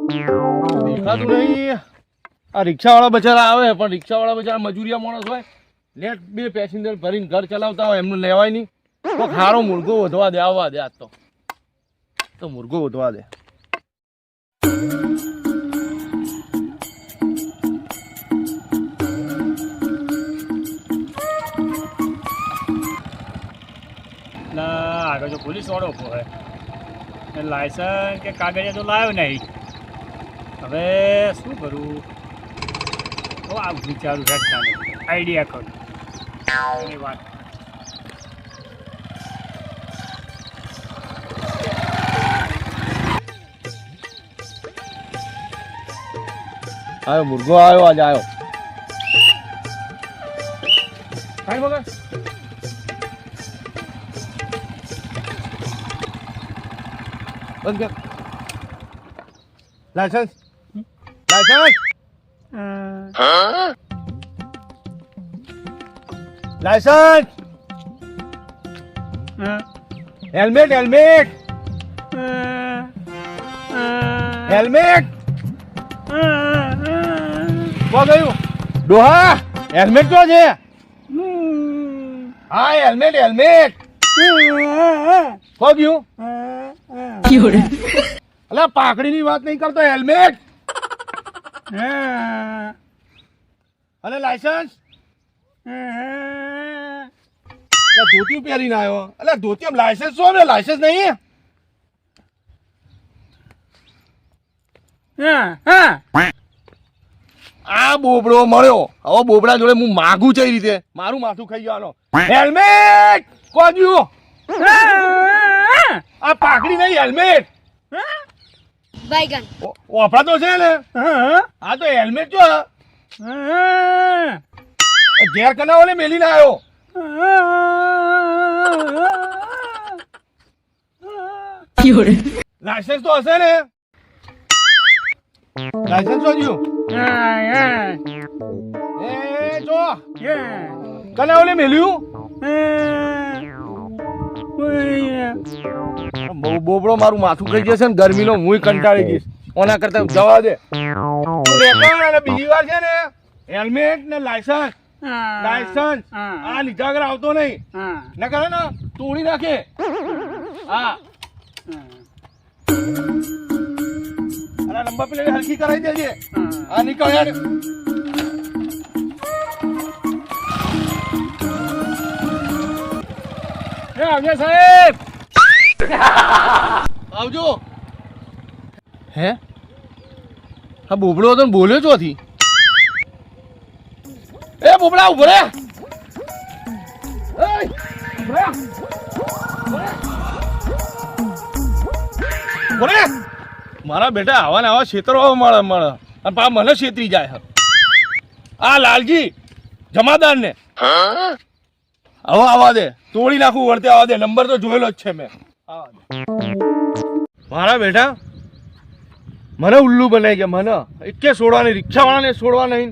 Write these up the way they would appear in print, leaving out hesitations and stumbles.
દેખાતું નહીં. આ રિક્ષાવાળા બચારા આવે પણ રિક્ષાવાળા બચારા મજૂરિયા માણસ હોય, નેટ 2 પેસેન્જર ભરીને ઘર ચલાવતા હોય, એમનું લેવાય નહીં. તો ખારો મુર્ગો વધવા દે, આવવા દે. આજ તો મુર્ગો વધવા દે. આગળ જો પોલીસ વાળો ઉભો હોય, લાયસન્સ કે કાગળિયા તો લાવ્યો નહીં. હવે શું કરું? તો આ વિચારું હેઠતા આઈડિયા કરું એની વાત. આવ્યો મુર્ગો, આવ્યો આજે આવ્યો. કાંઈ વગર બંધ કર. Licence licence licence, helmet helmet helmet. કોણ ગયું? ડોહા હેલ્મેટ ક્યાં છે? હા હેલ્મેટ હેલ્મેટ. કોણ ગયું? અલા પાકડીની વાત નહીં કરતો, હેલ્મેટ અને લાયસન્સ. ધોતી પહેરીને આવ્યો. અલા ધોતી લાયસન્સ શું ને? લાયસન્સ નહીં. આ બોબડો મળ્યો. હવે બોબડા જોડે હું માગું છે એ રીતે. મારું માથું ખાઈ જવાનો. હેલ્મેટ કોણ ગયું? આ પાકડી નહીં, હેલ્મેટ. ઓફરા તો છે ને. આ તો હેલ્મેટ જો ઘેર કનાવો ને મેલીને આવ્યો. લાયસન્સ તો હશે ને? લાયસન્સ તો જો કનાવો ને મેલ્યું. બોબડો મારું માથું ખાઈ જશે ને ગરમીનો. હું કંટાળી જઈશ. ઓના કરતા જવા દે. બીજી વાર છે ને હેલ્મેટ ને લાયસન્સ લાયસન્સ આ લીધા વગર આવતો નહીં. ના કરે ને તોડી નાખે. હા અરે નંબર પ્લેટ હલકી કરાવી દેજે. હા નીકળ યાર. આવજો સાહેબ, આવજો. હે હા બોબડો હતો ને બોલ્યો ચોથી. એ બોબડા ઉભો રે. મારા બેટા આવા ને આવા છેતરો મળે મળે અને પા મને છેતરી જાય. આ લાલજી જમાદાર ને હવે આવા દે. તોડી નાખું વળતે આવા દે. નંબર તો જોયેલો જ છે મેં. મારા બેટા મને ઉલ્લુ બનાવી ગયા. મને એકે છોડવા નહીં, રિક્ષાવાળાને છોડવા નહીં.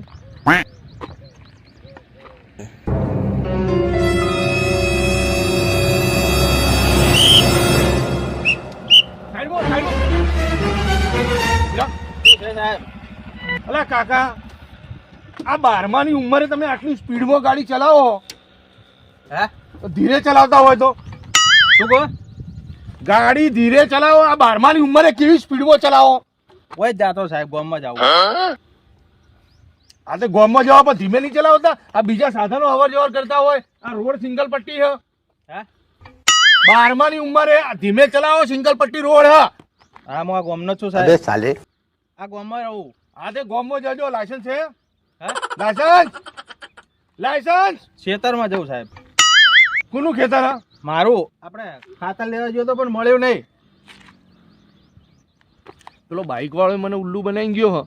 અલા કાકા આ 12માની ઉંમરે તમે આટલી સ્પીડમાં ગાડી ચલાવો. હે ધીરે ચલાવતા હોય તો શું કહો? ગાડી ધીરે ચલાવો. આ 12માની ઉંમરે કેવી સ્પીડમાં ચલાવો? હોય જાતો સાહેબ, ગામમાં જાવ. આ તો ગામમાં જવા પણ ધીમે નહીં ચલાવતા. આ બીજા સાધનો અવર જવર કરતા હોય. આ રોડ સિંગલ પટ્ટી છે. 12માની ઉંમરે ધીમે ચલાવો. સિંગલ પટ્ટી રોડ હા. હા હું આ ગામનો છું સાહેબ. સાલે આ ગામમાં રહું. આ તે ગામમાં જજો. લાયસન્સ છે? Licence licence. ખેતરમાં જવું સાહેબ. કોનું ખેતર? મારું. આપણે ખાતર લેવા ગયો તો પણ મળ્યું નહીં. પેલો બાઈક વાળો મને ઉલ્લુ બનાવી ગયો હ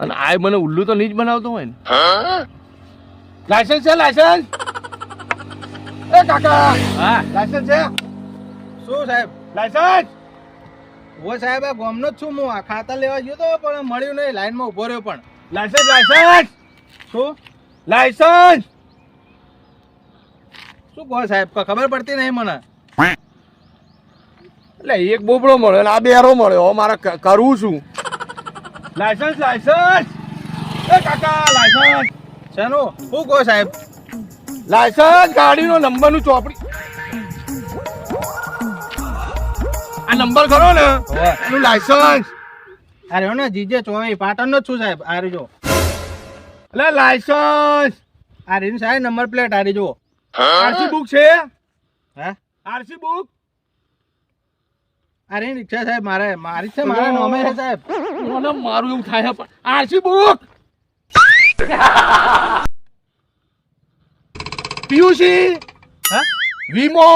અને આ મને ઉલ્લુ તો નહીં જ બનાવતો હોય ને. લાયસન્સ છે? લાયસન્સ એ કાકા. હા લાયસન્સ છે? શું સાહેબ? લાયસન્સ ઓ સાહેબ આ ગામનો જ છું હું. આ ખાતર લેવા ગયો તો પણ મળ્યું નહીં. લાઈનમાં ઉભો રહ્યો પણ. લાયસન્સ લાયસન્સ શું લાયસન્સ શું કહો સાહેબ? ખબર પડતી નહીં મને. એટલે એક બોબડો મળ્યો અને આ બેરો મળ્યો. મારે કરવું શું? લાયસન્સ લાયસન્સ એ કાકા લાયસન્સ શેનું શું કહો સાહેબ? લાયસન્સ ગાડીનો નંબરનું ચોપડી આ નંબર ખરો ને હોવે. એનું લાયસન્સ આ રહ્યો ને જીજે 24 પાટણનો જ છું સાહેબ. આ રહ્યો એટલે લાયસન્સ આ રીન સાહેબ નંબર પ્લેટ આ રહ્યો. આરસી બુક છે હે આરસી બુક આ રીન રિક્ષા સાહેબ મારી છે મારા નામે છે સાહેબ. મને મારું એવું થાય છે આરસી બુક પીયુસી હા વીમો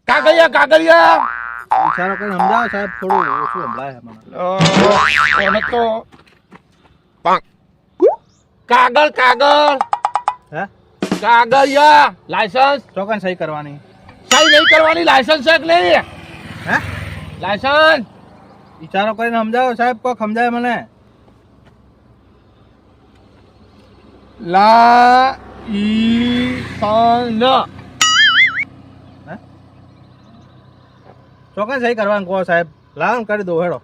કાગળિયા ઈશારો કરીને સમજાવો સાહેબ, થોડું ઓછું સંભળાય મને. એને તો કાગળ હે કાગળિયા લાયસન્સ ચોકન સહી કરવાની. સહી નહીં કરવાની લાયસન્સ છે કે નહીં હે લાયસન્સ ઈશારો કરીને સમજાવો સાહેબ, કોક સમજાય મને. લાયસન્સ હે ચોકન સહી કરવાનું કહો સાહેબ. લાવ કરી દો હેડો.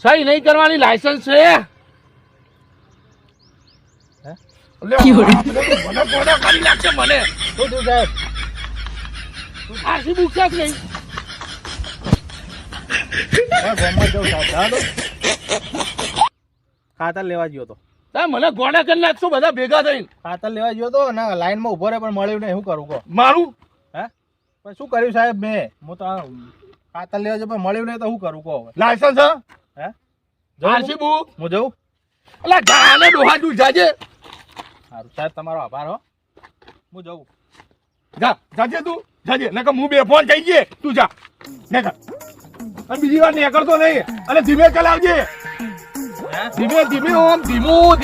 સહી નહીં કરવાની લાયસન્સ છે હે મને ગોડા કરી નાખશે મને શું થયું સાહેબ? આરસી બુક છે કે નહીં ગામમાં જવું સાહેબ, જવા દો. ખાતર લેવા ગયો તો. સાહેબ મને ગોડા કરી નાખશો બધા ભેગા થઈને ખાતર લેવા ગયો તો ને લાઈનમાં ઉભો રહે પણ મળ્યું નહીં. શું કરું કહો? મારું હે પણ શું કર્યું સાહેબ મેં? હું તો આ ખાતર લેવા ગયો પણ મળ્યું નહીં તો શું કરું કહો હવે? લાયસન્સ હે આરસી બુક હું જઉં? અલા જાને ડોહા તું જાજે સારું સાહેબ, તમારો આભાર હો. હું જઉં. જાજે તું જાજે નકર હું બે ફોન થઈ ગયે તું જા નકર અને બીજી વાર નીકળતો નહીં અને ધીમે ચલાવજે હે ધીમે ઓમ ધીમું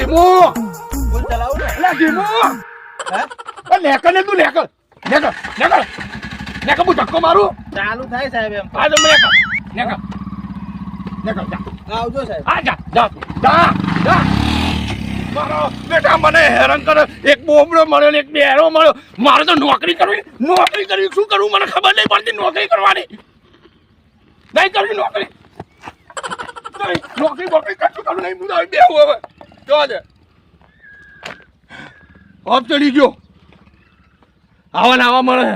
ફૂલ ચલાવું ને? અલા ધીમું હે નેકર ને તું નેકર હું ધક્કો મારું ચાલુ થાય સાહેબ એમ. આ તો નેકર જા આવજો સાહેબ. આ જા મારો બેટા મને હેરાન કરે. એક બોબડો મળ્યો ને એક બેરો મળ્યો. મારે તો નોકરી કરવી શું કરવું મને ખબર નહીં પડતી. નોકરી કરવાની નહીં કરવી નોકરી બોકરી કશું કરવું નહીં. હું તો બેહું હવે જોવા દે ઓફ ચડી ગયો આવા ને આવા મળે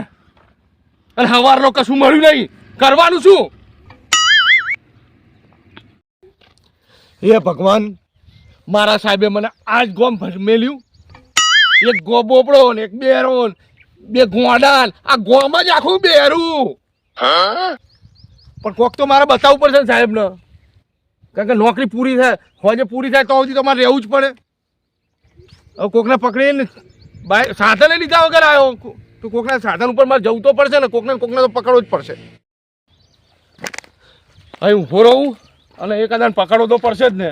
અને હવારનો કશું મળ્યું નહીં. કરવાનું શું? હે ભગવાન મારા સાહેબે મને આજ ગોમ મેલ્યું. એક બોબડો ને એક બેરો ને બે ગોડાન આ ગોમ જ આખું બેરું. પણ કોક તો મારે બતાવવું પડશે ને સાહેબને કારણ કે નોકરી પૂરી થાય હોજે પૂરી થાય તો સુધી તો મારે રહેવું જ પડે. હવે કોકને પકડીને સાધન લીધા વગર આવ્યો તો કોકના સાધન ઉપર મારે જવું તો પડશે ને. કોકને તો પકડવો જ પડશે. અહીં ઊભો રહું અને એક આદાન પકડવો તો પડશે જ ને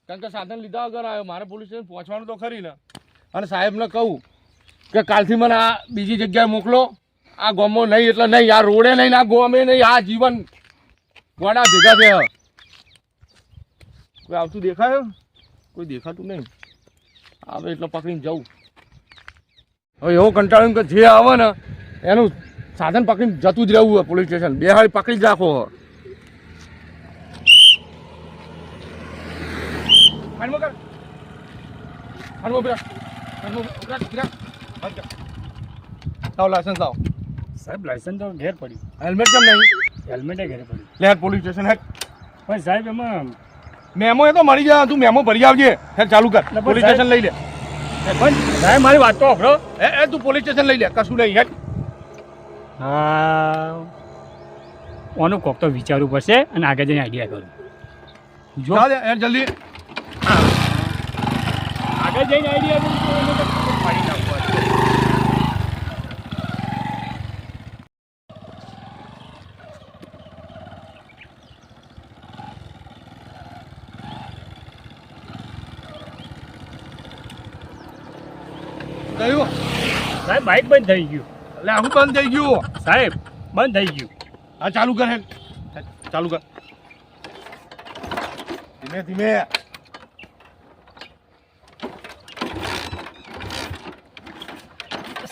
કારણ કે સાધન લીધા વગર આવ્યો. મારે પોલીસ સ્ટેશન પહોંચવાનું તો ખરી ને. અને સાહેબને કહું કે કાલથી મને આ બીજી જગ્યાએ મોકલો. આ ગામમાં નહીં એટલે નહીં, આ રોડે નહીં, આ ગામે નહીં, આ જીવન ગોડા ભેગા થયા. કોઈ આવતું દેખાય? કોઈ દેખાતું નહીં. આવે એટલે પકડીને જવું. હવે એવો કંટાળ્યું કે જે આવે ને એનું સાધન પકડીને જતું જ રહેવું હોય પોલીસ સ્ટેશન. બે હાળી પકડી જ રાખો. લાવ લાયસન્સ લાવ. સાહેબ લાયસન્સ તો ઘેર પડ્યું. હેલ્મેટ કેમ નહીં? હેલ્મેટે ઘેર પડ્યું. લે પોલીસ સ્ટેશન હેડ. પણ સાહેબ એમાં મેમો એ તો મળી જાય. તું મેમો ભરી આવજે. હેડ ચાલુ કર. એટલે પોલીસ સાહેબ- સ્ટેશન લઈ લે. પણ સાહેબ મારી વાત તો સાંભળો. એ તું પોલીસ સ્ટેશન લઈ લે. કશું નહીં હેડ. હા ઓનું કોક તો વિચારવું પડશે અને આગળ જઈને આઈડિયા કરું. જો જા દે હેડ જલ્દી. આગળ જઈને આઈડિયા કરું તો એને તો ફાડી નાખવો. કયું? સાહેબ બાઇક બંધ થઈ ગયું. એટલે આવું બંધ થઈ ગયું. સાહેબ બંધ થઈ ગયું. હા ચાલુ કર હેડ. ચાલુ કર ધીમે ધીમે.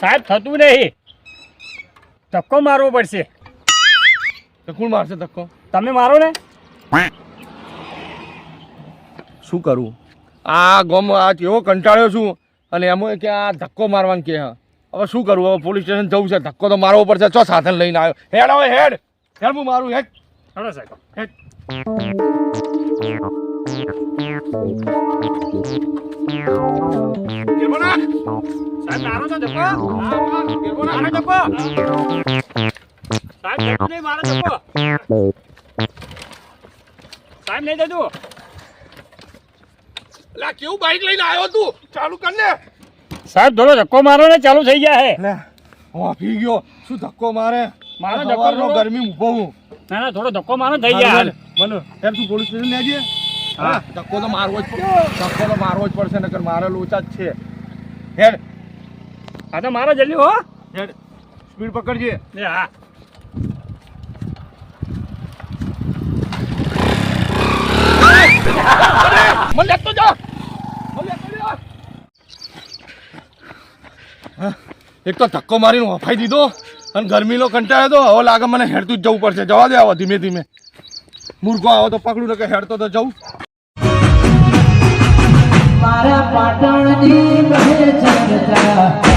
સાહેબ થતું નહીં. ધક્કો મારવો પડશે. તો કોણ મારશે ધક્કો? તમે મારો ને શું કરું આ ગોમ આ કેવો કંટાળ્યો છું અને એમાં કે આ ધક્કો મારવાનું કે હવે શું કરું હવે પોલીસ સ્ટેશન જવું છે ધક્કો તો મારવો પડશે ચો સાધન લઈને આવ્યો હેડ હવે હેડ હેડ હું મારું હેડ ચાલો સાહેબ હેડ ગેરબો નાખ. સાહેબ મારો તો ધક્કો ગેરબો નાખ. મારો ધક્કો સાહેબ ધક્કો નહીં મારો ધક્કો સાહેબ નહીં દેતું લા કેવું બાઈક લઈને આવ્યો તું ચાલુ કર ને સાહેબ થોડો ધક્કો મારો ને ચાલુ થઈ ગયા હે લે હું આપી ગયો શું ધક્કો મારે મારો આ ધક્કો સવારનો થોડો- ગરમી ઊભો હું ના ના થોડો ધક્કો મારો ને થઈ ગયા હાલ. મને એમ તું પોલીસ સ્ટેશન લેજે હા હા. ધક્કો તો મારવો જ ધક્કો તો મારવો જ પડશે નકર મારે લોચા જ છે હેડ હા તો મારો જલ્દી હો હેડ સ્પીડ પકડજે એ હા મને લેતો જા મને લેતો જા હા, એક તો ધક્કો મારીને વફાઈ દીધો અને ગરમીનો કંટાળ્યો તો હવે લાગે મને હેડતું જ જવું પડશે જવા દે આવો ધીમે ધીમે મૂર્ખો આવો તો પકડું ને કે હેડતો તો જવું મારા પાટણની કહે જનતા